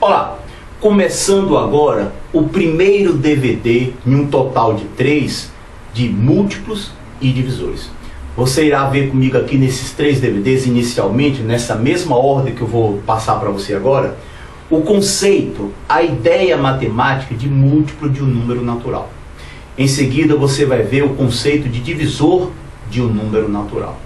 Olá, começando agora o primeiro DVD em um total de 3 de múltiplos e divisores. Você irá ver comigo aqui nesses 3 DVDs inicialmente, nessa mesma ordem que eu vou passar para você agora, o conceito, a ideia matemática de múltiplo de um número natural. Em seguida você vai ver o conceito de divisor de um número natural.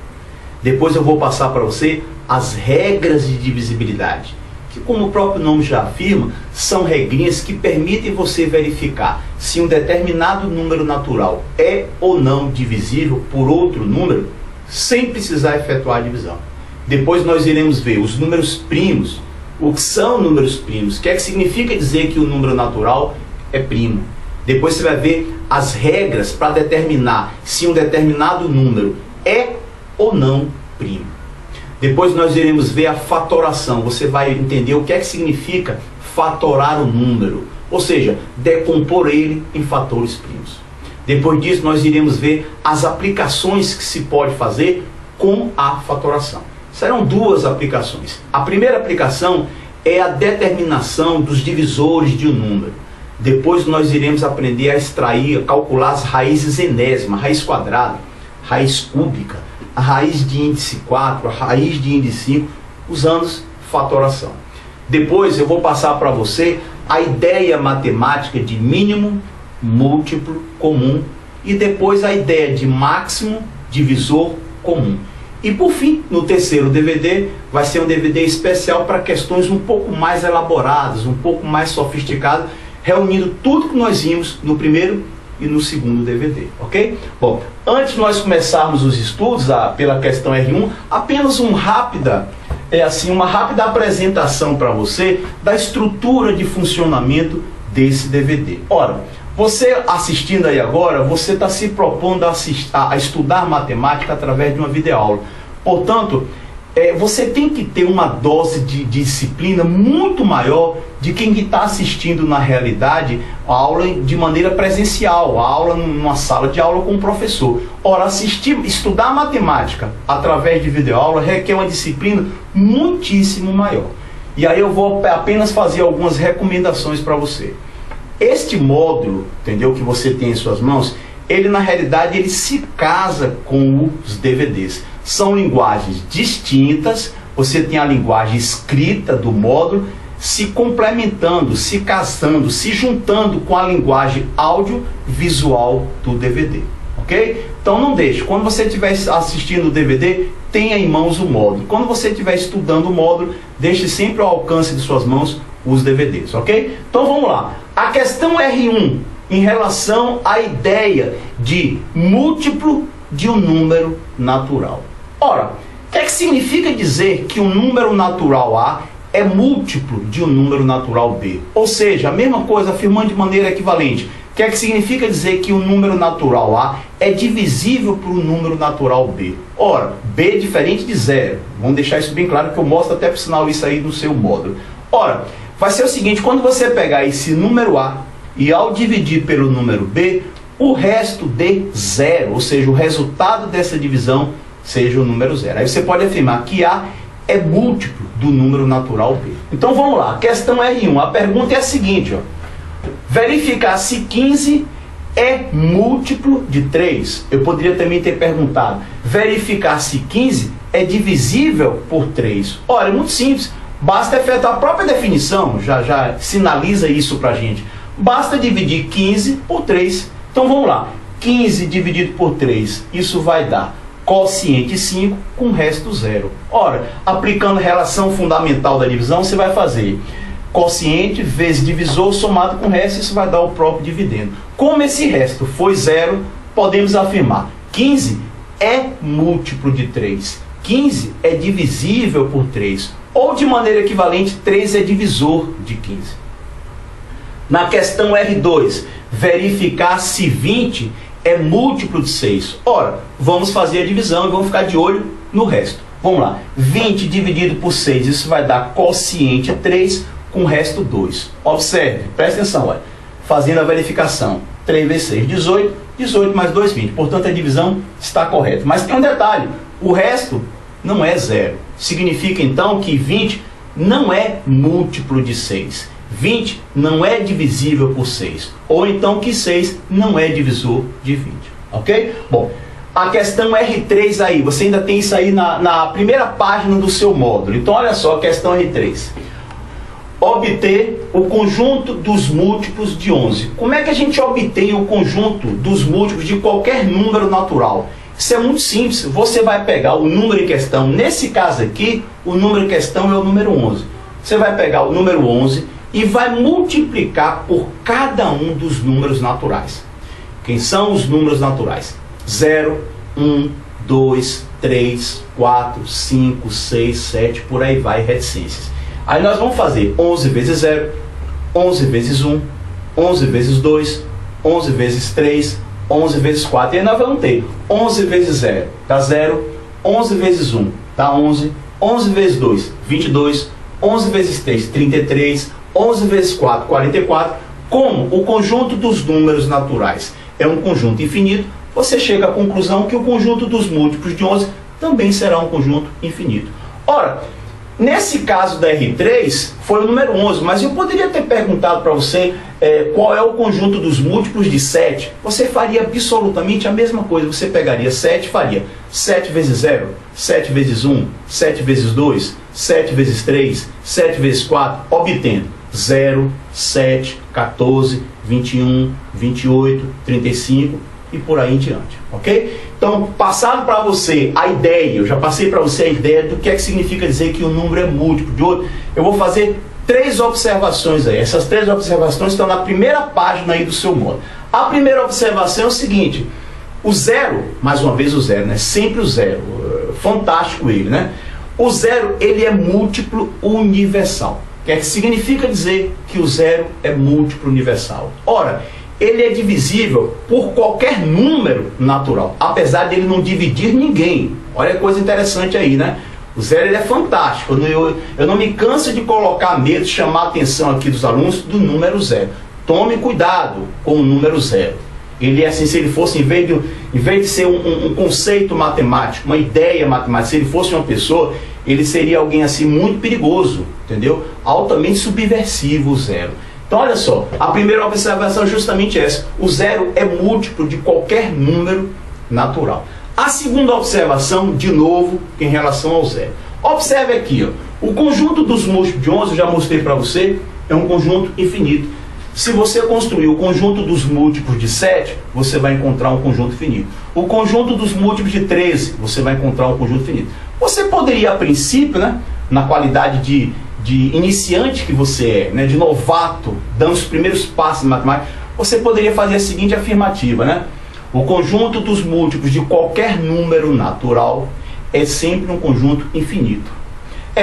Depois eu vou passar para você as regras de divisibilidade, que, como o próprio nome já afirma, são regrinhas que permitem você verificar se um determinado número natural é ou não divisível por outro número, sem precisar efetuar a divisão. Depois nós iremos ver os números primos, o que são números primos, o que é que significa dizer que o número natural é primo. Depois você vai ver as regras para determinar se um determinado número é ou não primo. Depois nós iremos ver a fatoração. Você vai entender o que é que significa fatorar o número, ou seja, decompor ele em fatores primos. Depois disso nós iremos ver as aplicações que se pode fazer com a fatoração. Serão 2 aplicações. A primeira aplicação é a determinação dos divisores de um número. Depois nós iremos aprender a extrair, a calcular as raízes enésimas, raiz quadrada, raiz cúbica, a raiz de índice 4, a raiz de índice 5, usando fatoração. Depois eu vou passar para você a ideia matemática de mínimo, múltiplo, comum, e depois a ideia de máximo, divisor, comum. E por fim, no terceiro DVD, vai ser um DVD especial para questões um pouco mais elaboradas, um pouco mais sofisticadas, reunindo tudo que nós vimos no primeiro e no segundo DVD, ok? Bom, antes de nós começarmos os estudos pela questão R1, apenas uma rápida apresentação para você da estrutura de funcionamento desse DVD. Ora, você assistindo aí agora, você está se propondo a estudar matemática através de uma videoaula. Portanto, você tem que ter uma dose de disciplina muito maior de quem está assistindo na realidade a aula de maneira presencial, a aula numa sala de aula com o professor. Ora, estudar matemática através de videoaula requer uma disciplina muitíssimo maior. E aí eu vou apenas fazer algumas recomendações para você. Este módulo, entendeu, que você tem em suas mãos, ele na realidade ele se casa com os DVDs. São linguagens distintas, você tem a linguagem escrita do módulo se complementando, se casando, se juntando com a linguagem audiovisual do DVD, ok? Então não deixe, quando você estiver assistindo o DVD, tenha em mãos o módulo. Quando você estiver estudando o módulo, deixe sempre ao alcance de suas mãos os DVDs, ok? Então vamos lá. A questão R1, em relação à ideia de múltiplo de um número natural. Ora, o que é que significa dizer que um número natural A é múltiplo de um número natural B? Ou seja, a mesma coisa, afirmando de maneira equivalente. O que é que significa dizer que um número natural A é divisível por um número natural B? Ora, B é diferente de 0. Vamos deixar isso bem claro, que eu mostro até por sinal isso aí no seu módulo. Ora, vai ser o seguinte, quando você pegar esse número A e ao dividir pelo número B, o resto dê 0, ou seja, o resultado dessa divisão seja o número 0. Aí você pode afirmar que A é múltiplo do número natural B. Então vamos lá, questão R1. A pergunta é a seguinte, ó. Verificar se 15 é múltiplo de 3. Eu poderia também ter perguntado, verificar se 15 é divisível por 3. Olha, é muito simples. Basta efetuar a própria definição, já sinaliza isso pra gente. Basta dividir 15 por 3. Então vamos lá, 15 dividido por 3, isso vai dar quociente 5 com resto 0. Ora, aplicando a relação fundamental da divisão, você vai fazer quociente vezes divisor somado com resto, isso vai dar o próprio dividendo. Como esse resto foi 0, podemos afirmar 15 é múltiplo de 3. 15 é divisível por 3. Ou de maneira equivalente, 3 é divisor de 15. Na questão R2, verificar se 20 é múltiplo de 6. Ora, vamos fazer a divisão e vamos ficar de olho no resto. Vamos lá, 20 dividido por 6, isso vai dar quociente 3 com resto 2. Observe, presta atenção, olha. Fazendo a verificação, 3 vezes 6, 18, 18 mais 2, 20. Portanto, a divisão está correta. Mas tem um detalhe, o resto não é 0. Significa então que 20 não é múltiplo de 6. 20 não é divisível por 6. Ou então que 6 não é divisor de 20. Ok? Bom, a questão R3 aí, você ainda tem isso aí na primeira página do seu módulo. Então olha só a questão R3. Obter o conjunto dos múltiplos de 11. Como é que a gente obtém o conjunto dos múltiplos de qualquer número natural? Isso é muito simples. Você vai pegar o número em questão. Nesse caso aqui, o número em questão é o número 11. Você vai pegar o número 11 e vai multiplicar por cada um dos números naturais. Quem são os números naturais? 0, 1, 2, 3, 4, 5, 6, 7, por aí vai, reticências. Aí nós vamos fazer 11 vezes 0, 11 vezes 1, 11 vezes 2, 11 vezes 3, 11 vezes 4. E aí nós vamos ter 11 vezes 0 dá 0, 11 vezes 1 dá 11, 11 vezes 2, 22, 11 vezes 3, 33, 11 vezes 4, 44. Como o conjunto dos números naturais é um conjunto infinito, você chega à conclusão que o conjunto dos múltiplos de 11 também será um conjunto infinito. Ora, nesse caso da R3, foi o número 11, mas eu poderia ter perguntado para você qual é o conjunto dos múltiplos de 7. Você faria absolutamente a mesma coisa. Você pegaria 7 e faria 7 vezes 0, 7 vezes 1, 7 vezes 2, 7 vezes 3, 7 vezes 4, obtendo 0, 7, 14, 21, 28, 35 e por aí em diante, ok? Então, passado para você a ideia, eu já passei para você a ideia do que é que significa dizer que um número é múltiplo de outro. Eu vou fazer 3 observações aí. Essas 3 observações estão na primeira página aí do seu módulo. A primeira observação é o seguinte: o 0, mais uma vez o 0, né? Sempre o 0. Fantástico ele, né? O 0, ele é múltiplo universal. O que é que significa dizer que o 0 é múltiplo universal? Ora, ele é divisível por qualquer número natural, apesar de ele não dividir ninguém. Olha que coisa interessante aí, né? O 0 ele é fantástico. Eu não me canso de colocar medo, chamar a atenção aqui dos alunos do número 0. Tome cuidado com o número 0. Ele é assim, se ele fosse, em vez de ser um conceito matemático, uma ideia matemática, se ele fosse uma pessoa, ele seria alguém assim muito perigoso, entendeu? Altamente subversivo, o 0. Então olha só, a primeira observação é justamente essa: o 0 é múltiplo de qualquer número natural. A segunda observação, de novo, em relação ao 0. Observe aqui, ó, o conjunto dos múltiplos de 11, eu já mostrei para você, é um conjunto infinito. Se você construir o conjunto dos múltiplos de 7, você vai encontrar um conjunto finito. O conjunto dos múltiplos de 13, você vai encontrar um conjunto finito. Você poderia, a princípio, né, na qualidade de iniciante que você é, né, de novato, dando os primeiros passos em matemática, você poderia fazer a seguinte afirmativa, né? O conjunto dos múltiplos de qualquer número natural é sempre um conjunto infinito.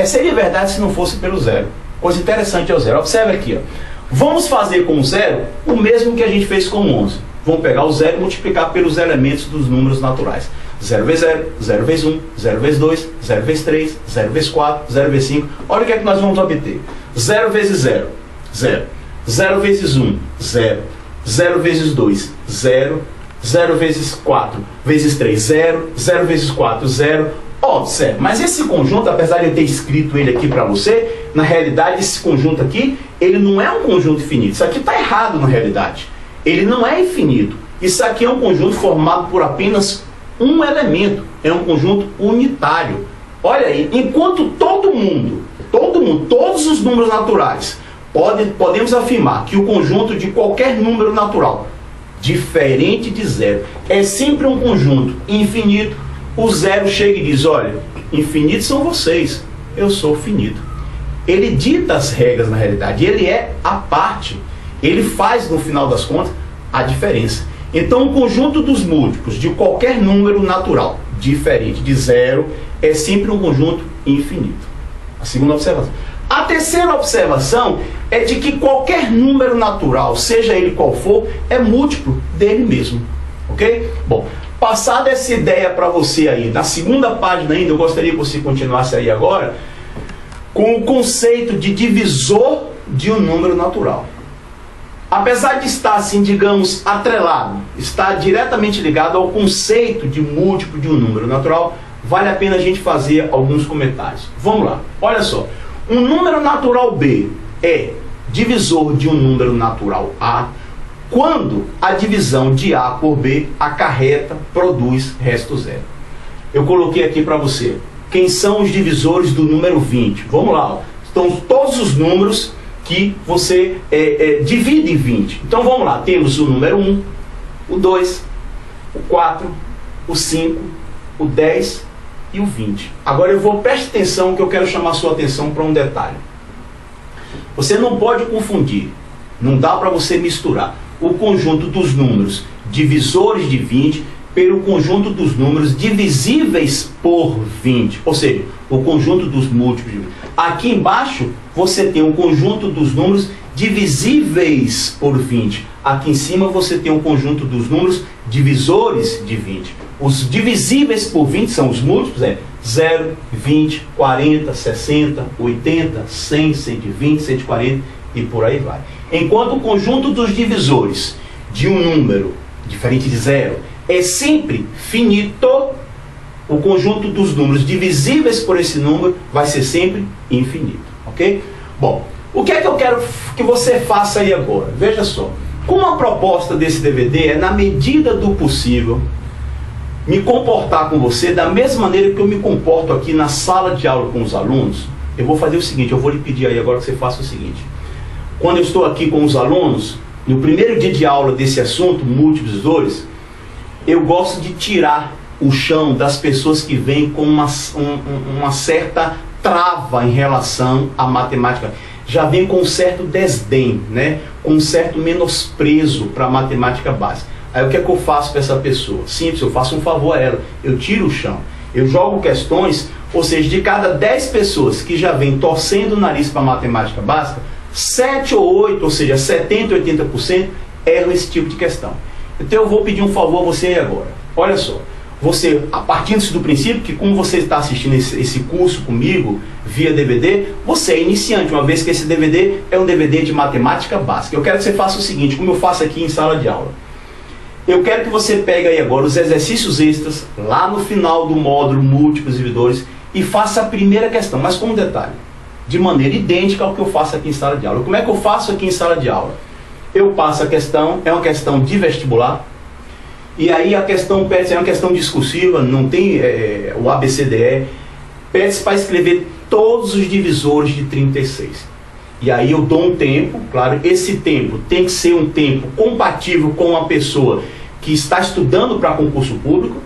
Seria verdade se não fosse pelo 0. Coisa interessante é o 0. Observe aqui, ó. Vamos fazer com o 0 o mesmo que a gente fez com o 11. Vamos pegar o 0 e multiplicar pelos elementos dos números naturais. 0 vezes 0, 0 vezes 1, 0 vezes 2, 0 vezes 3, 0 vezes 4, 0 vezes 5. Olha o que é que nós vamos obter. 0 vezes 0, 0. 0 vezes 1, 0. 0 vezes 2, 0. 0 vezes 4 vezes 3, 0. 0 vezes 4, 0. Observe, mas esse conjunto, apesar de eu ter escrito ele aqui para você, na realidade esse conjunto aqui, ele não é um conjunto infinito. Isso aqui está errado na realidade. Ele não é infinito. Isso aqui é um conjunto formado por apenas um elemento. É um conjunto unitário. Olha aí, enquanto todos os números naturais, podemos afirmar que o conjunto de qualquer número natural, diferente de 0, é sempre um conjunto infinito, o 0 chega e diz: olha, infinitos são vocês, eu sou finito. Ele dita as regras na realidade, ele é a parte, ele faz no final das contas a diferença. Então o conjunto dos múltiplos de qualquer número natural, diferente de 0, é sempre um conjunto infinito. A segunda observação. A terceira observação é de que qualquer número natural, seja ele qual for, é múltiplo dele mesmo. Ok? Bom, passada essa ideia para você aí, na segunda página ainda, eu gostaria que você continuasse aí agora com o conceito de divisor de um número natural. Apesar de estar, assim, digamos, atrelado, está diretamente ligado ao conceito de múltiplo de um número natural, vale a pena a gente fazer alguns comentários. Vamos lá, olha só. Um número natural B é divisor de um número natural A quando a divisão de A por B acarreta, produz resto zero. Eu coloquei aqui para você. Quem são os divisores do número 20? Vamos lá. Ó. Estão todos os números que você divide em 20. Então vamos lá. Temos o número 1, o 2, o 4, o 5, o 10 e o 20. Agora preste atenção que eu quero chamar a sua atenção para um detalhe. Você não pode confundir, não dá para você misturar o conjunto dos números divisores de 20 pelo conjunto dos números divisíveis por 20, ou seja, o conjunto dos múltiplos de 20. Aqui embaixo você tem um conjunto dos números divisíveis por 20. Aqui em cima você tem um conjunto dos números divisores de 20. Os divisíveis por 20 são os múltiplos, 0, 20, 40, 60, 80, 100, 120, 140 e por aí vai. Enquanto o conjunto dos divisores de um número diferente de 0 é sempre finito, o conjunto dos números divisíveis por esse número vai ser sempre infinito, ok? Bom, o que é que eu quero que você faça aí agora? Veja só, como a proposta desse DVD é, na medida do possível, me comportar com você da mesma maneira que eu me comporto aqui na sala de aula com os alunos, eu vou fazer o seguinte, eu vou lhe pedir aí agora que você faça o seguinte. Quando eu estou aqui com os alunos, no primeiro dia de aula desse assunto, múltiplos divisores, eu gosto de tirar o chão das pessoas que vêm com uma certa trava em relação à matemática. Já vem com um certo desdém, né? Com um certo menosprezo para a matemática básica. Aí o que é que eu faço para essa pessoa? Simples, eu faço um favor a ela. Eu tiro o chão. Eu jogo questões, ou seja, de cada 10 pessoas que já vêm torcendo o nariz para a matemática básica, 7 ou 8, ou seja, 70, 80% erram esse tipo de questão. Então eu vou pedir um favor a você aí agora. Olha só, você, a partir do princípio que como você está assistindo esse curso comigo, via DVD, você é iniciante, uma vez que esse DVD é um DVD de matemática básica. Eu quero que você faça o seguinte, como eu faço aqui em sala de aula. Eu quero que você pegue aí agora os exercícios extras, lá no final do módulo múltiplos divisores, e faça a primeira questão, mas com um detalhe, de maneira idêntica ao que eu faço aqui em sala de aula. Como é que eu faço aqui em sala de aula? Eu passo a questão, é uma questão de vestibular, e aí a questão pede, é uma questão discursiva, não tem o ABCDE, pede para escrever todos os divisores de 36. E aí eu dou um tempo, claro, esse tempo tem que ser um tempo compatível com uma pessoa que está estudando para concurso público,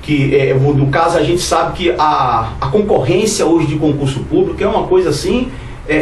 que no caso a gente sabe que a concorrência hoje de concurso público é uma coisa assim,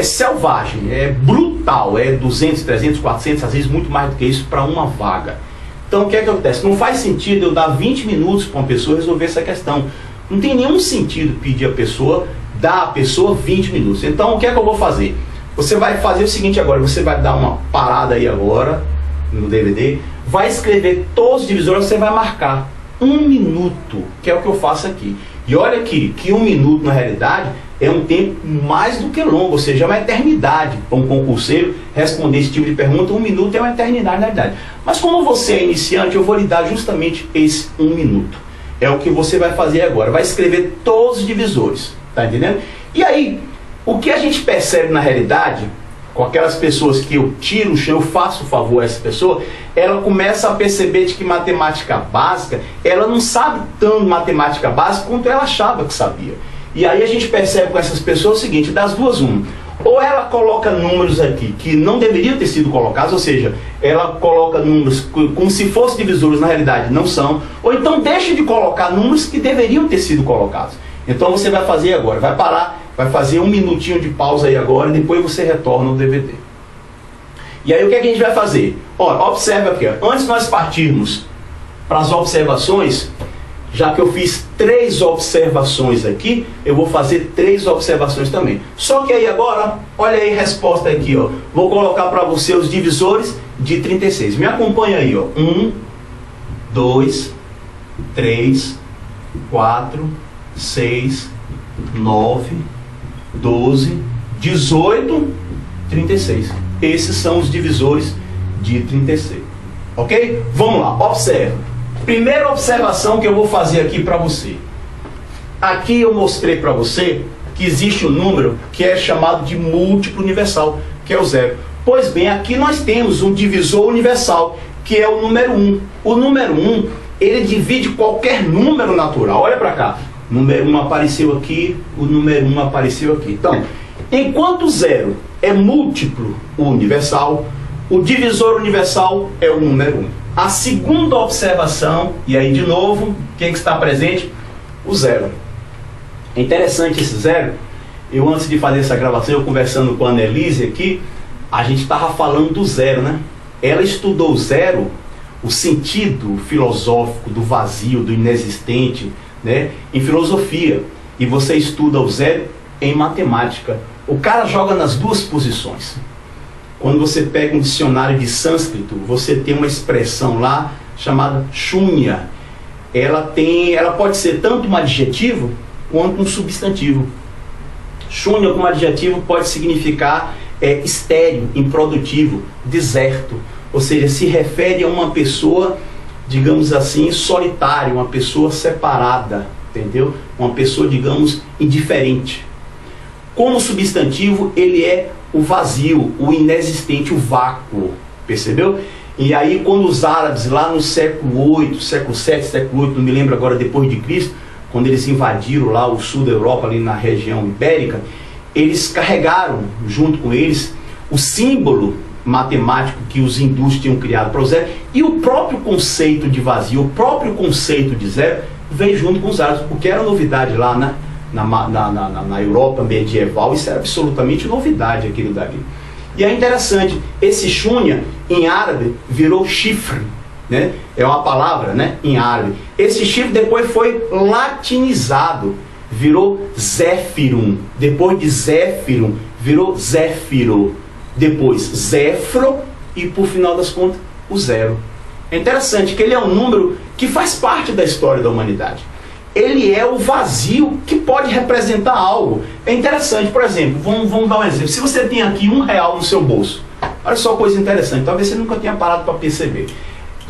selvagem, é brutal, 200, 300, 400, às vezes muito mais do que isso para uma vaga. Então o que é que acontece? Não faz sentido eu dar 20 minutos para uma pessoa resolver essa questão. Não tem nenhum sentido pedir a pessoa, dar a pessoa 20 minutos. Então o que é que eu vou fazer? Você vai fazer o seguinte agora, você vai dar uma parada aí agora, no DVD, vai escrever todos os divisores, você vai marcar 1 minuto, que é o que eu faço aqui. E olha aqui, que 1 minuto na realidade é um tempo mais do que longo, ou seja, é uma eternidade para um concurseiro responder esse tipo de pergunta. 1 minuto é uma eternidade na realidade. Mas como você é iniciante, eu vou lhe dar justamente esse 1 minuto. É o que você vai fazer agora, vai escrever todos os divisores, tá entendendo? E aí, o que a gente percebe na realidade, com aquelas pessoas que eu tiro o chão, eu faço o favor a essa pessoa, ela começa a perceber de que matemática básica, ela não sabe tanto matemática básica quanto ela achava que sabia. E aí a gente percebe com essas pessoas o seguinte, das duas uma, ou ela coloca números aqui que não deveriam ter sido colocados, ou seja, ela coloca números como se fossem divisores, na realidade não são, ou então deixa de colocar números que deveriam ter sido colocados. Então você vai fazer agora, vai parar, vai fazer 1 minutinho de pausa aí agora e depois você retorna o DVD. E aí o que é que a gente vai fazer? Olha, observe aqui, ó. Antes de nós partirmos para as observações, já que eu fiz 3 observações aqui, eu vou fazer 3 observações também. Só que aí agora, olha aí a resposta aqui, ó. Vou colocar para você os divisores de 36. Me acompanha aí, ó. 1, 2, 3, 4, 6, 9, 12, 18, 36. Esses são os divisores de 36. Ok? Vamos lá, observa. Primeira observação que eu vou fazer aqui para você. Aqui eu mostrei para você que existe um número que é chamado de múltiplo universal, que é o zero. Pois bem, aqui nós temos um divisor universal, que é o número 1. O número 1, ele divide qualquer número natural. Olha para cá. O número 1 apareceu aqui, o número 1 apareceu aqui. Então, enquanto o zero é múltiplo universal, o divisor universal é o número 1. A segunda observação, e aí de novo, quem que está presente? O zero. É interessante esse zero. Eu, antes de fazer essa gravação, eu conversando com a Annelise aqui, a gente estava falando do zero, né? Ela estudou o zero, o sentido filosófico do vazio, do inexistente, né? Em filosofia. E você estuda o zero em matemática. O cara joga nas duas posições. Quando você pega um dicionário de sânscrito, você tem uma expressão lá chamada shunya. Ela pode ser tanto um adjetivo quanto um substantivo. Shunya como adjetivo pode significar estéril, improdutivo, deserto. Ou seja, se refere a uma pessoa, digamos assim, solitária, uma pessoa separada, entendeu? Uma pessoa, digamos, indiferente. Como substantivo, ele é o vazio, o inexistente, o vácuo, percebeu? E aí, quando os árabes, lá no século VIII, século VII, século VIII, não me lembro agora, depois de Cristo, quando eles invadiram lá o sul da Europa, ali na região ibérica, eles carregaram, junto com eles, o símbolo matemático que os hindus tinham criado para o zero, e o próprio conceito de vazio, o próprio conceito de zero, veio junto com os árabes, porque era novidade lá na Europa medieval. Isso era absolutamente novidade, aquilo dali. E é interessante, esse shunya em árabe virou chifre, né? É uma palavra, né, em árabe. Esse chifre depois foi latinizado, virou zéfirum. Depois de zéfirum, virou zéfiro. Depois zéfro e, por final das contas, o zero. É interessante que ele é um número que faz parte da história da humanidade. Ele é o vazio que pode representar algo. É interessante, por exemplo, vamos dar um exemplo. Se você tem aqui R$1 no seu bolso, olha só coisa interessante, talvez você nunca tenha parado para perceber.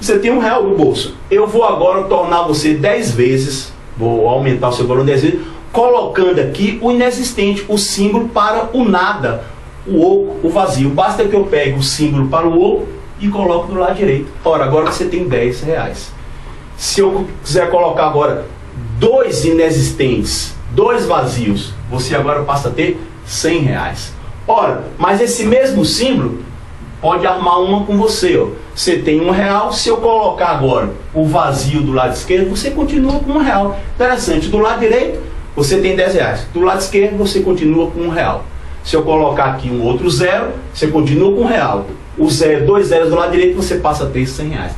Você tem R$1 no bolso, eu vou agora tornar você 10 vezes, vou aumentar o seu valor 10 vezes, colocando aqui o inexistente, o símbolo para o nada, o oco, o vazio. Basta que eu pegue o símbolo para o oco e coloco do lado direito. Ora, agora você tem R$10. Se eu quiser colocar agora 2 inexistentes, 2 vazios, você agora passa a ter R$100. Ora, mas esse mesmo símbolo pode armar uma com você, ó. Você tem R$1, se eu colocar agora o vazio do lado esquerdo, você continua com R$1. Interessante, do lado direito você tem R$10, do lado esquerdo você continua com R$1. Se eu colocar aqui um outro zero, você continua com R$1. O zero, 2 zeros do lado direito, você passa a ter R$100.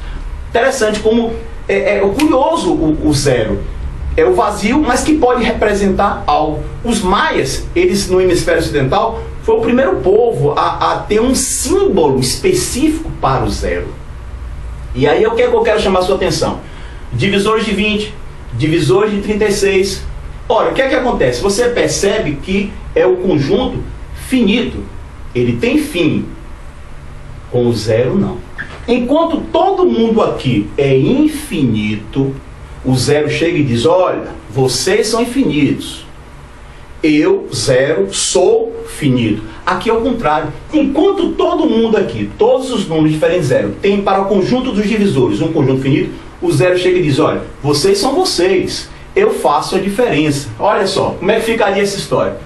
Interessante como é curioso o zero. É o vazio, mas que pode representar algo. Os maias, eles no hemisfério ocidental, foi o primeiro povo a ter um símbolo específico para o zero. E aí o que é que eu quero chamar a sua atenção? Divisores de 20, divisores de 36. Ora, o que é que acontece? Você percebe que é o conjunto finito. Ele tem fim. Com o zero, não. Enquanto todo mundo aqui é infinito, o zero chega e diz: olha, vocês são infinitos. Eu, zero, sou finito. Aqui é o contrário. Enquanto todo mundo aqui, todos os números diferentes de zero, tem para o conjunto dos divisores um conjunto finito, o zero chega e diz: olha, vocês são vocês. Eu faço a diferença. Olha só, como é que ficaria essa história?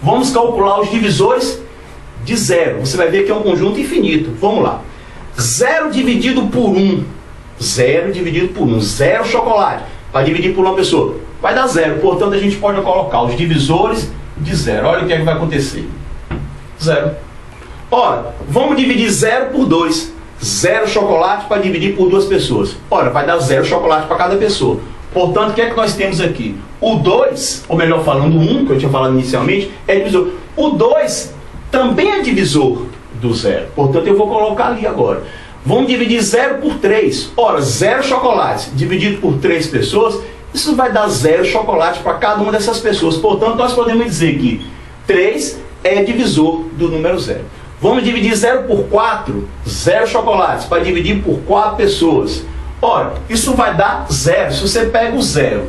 Vamos calcular os divisores de zero. Você vai ver que é um conjunto infinito. Vamos lá. 0 dividido por 1. 0 dividido por 1. 0 chocolate. Para dividir por uma pessoa, vai dar 0. Portanto, a gente pode colocar os divisores de 0. Olha o que é que vai acontecer. 0. Ora, vamos dividir 0 por 2. 0 chocolate para dividir por 2 pessoas. Ora, vai dar 0 chocolate para cada pessoa. Portanto, o que é que nós temos aqui? O 2, ou melhor falando, o 1, que eu tinha falado inicialmente, é divisor. O 2 também é divisor do 0. Portanto, eu vou colocar ali agora. Vamos dividir 0 por 3. Ora, 0 chocolates dividido por 3 pessoas, isso vai dar 0 chocolate para cada uma dessas pessoas. Portanto, nós podemos dizer que 3 é divisor do número 0. Vamos dividir 0 por 4. 0 chocolates para dividir por 4 pessoas. Ora, isso vai dar 0. Se você pega o 0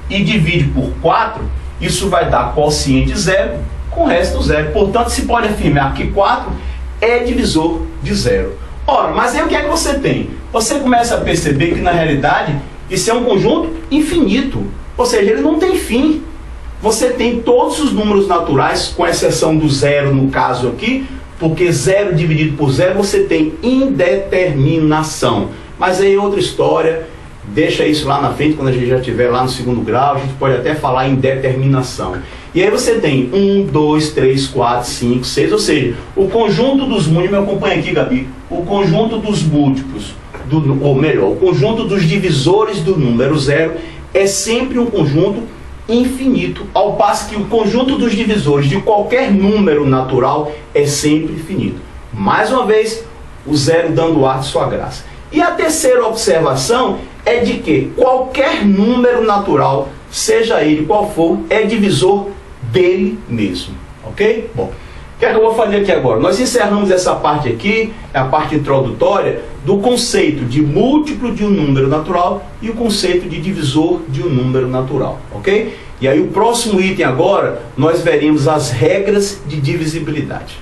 e divide por 4, isso vai dar quociente zero com o resto zero. Portanto, se pode afirmar que 4 é divisor de zero. Ora, mas aí o que é que você tem? Você começa a perceber que na realidade isso é um conjunto infinito, ou seja, ele não tem fim. Você tem todos os números naturais, com exceção do zero no caso aqui, porque zero dividido por zero você tem indeterminação. Mas aí é outra história, deixa isso lá na frente, quando a gente já estiver lá no segundo grau, a gente pode até falar em determinação. E aí você tem 1, 2, 3, 4, 5, 6, ou seja, o conjunto dos múltiplos, me acompanha aqui, Gabi, o conjunto dos múltiplos, ou melhor, o conjunto dos divisores do número zero é sempre um conjunto infinito, ao passo que o conjunto dos divisores de qualquer número natural é sempre infinito. Mais uma vez, o zero dando ar de sua graça. E a terceira observação é de que qualquer número natural, seja ele qual for, é divisor dele mesmo. Ok? Bom, o que é que eu vou fazer aqui agora? Nós encerramos essa parte aqui, é a parte introdutória, do conceito de múltiplo de um número natural e o conceito de divisor de um número natural. Ok? E aí o próximo item agora, nós veremos as regras de divisibilidade.